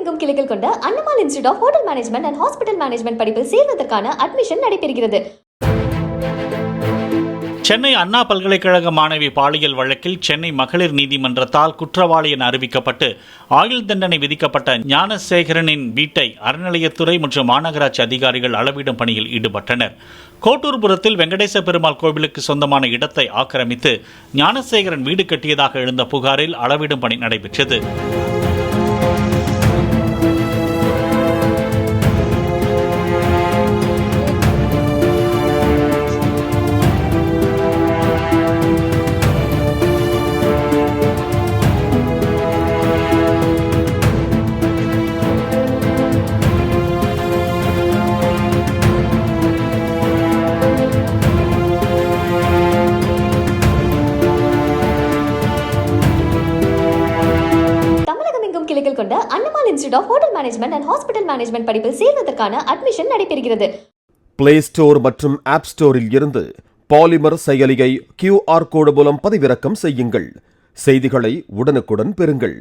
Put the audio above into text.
தமிழகமெங்கும் கிளைகள் கொண்ட Annamal institute of hotel management and hospital management படிப்பில் சேர்வதற்கான அட்மிஷன் நடைபெறுகிறது. சென்னை அண்ணா பல்கலைக்கழக மாணவி பாலியல் வழக்கில் சென்னை மகளிர் நீதிமன்றத்தால் குற்றவாளி என அறிவிக்கப்பட்டு ஆயுள் தண்டனை விதிக்கப்பட்ட ஞானசேகரனின் வீட்டை அறநிலையத்துறை மற்றும் மாநகராட்சி அதிகாரிகள் அளவிடும் பணியில் ஈடுபட்டனர். கோட்டூர்புரத்தில் வெங்கடேச பெருமாள் கோவிலுக்கு சொந்தமான இடத்தை ஆக்கிரமித்து ஞானசேகரன் வீடு கட்டியதாக எழுந்த புகாரில் அளவிடும் பணி நடைபெற்றது. கிளைகள் கொண்ட Annamal institute of hotel management and hospital management படிப்பில் சேர்வதற்கான அட்மிஷன் நடைபெறுகிறது. பிளே ஸ்டோர் மற்றும் ஆப் ஸ்டோரில் இருந்து பாலிமர் செயலியை QR கோடு மூலம் பதிவிறக்கம் செய்யுங்கள். செய்திகளை உடனுக்குடன் பெறுங்கள்.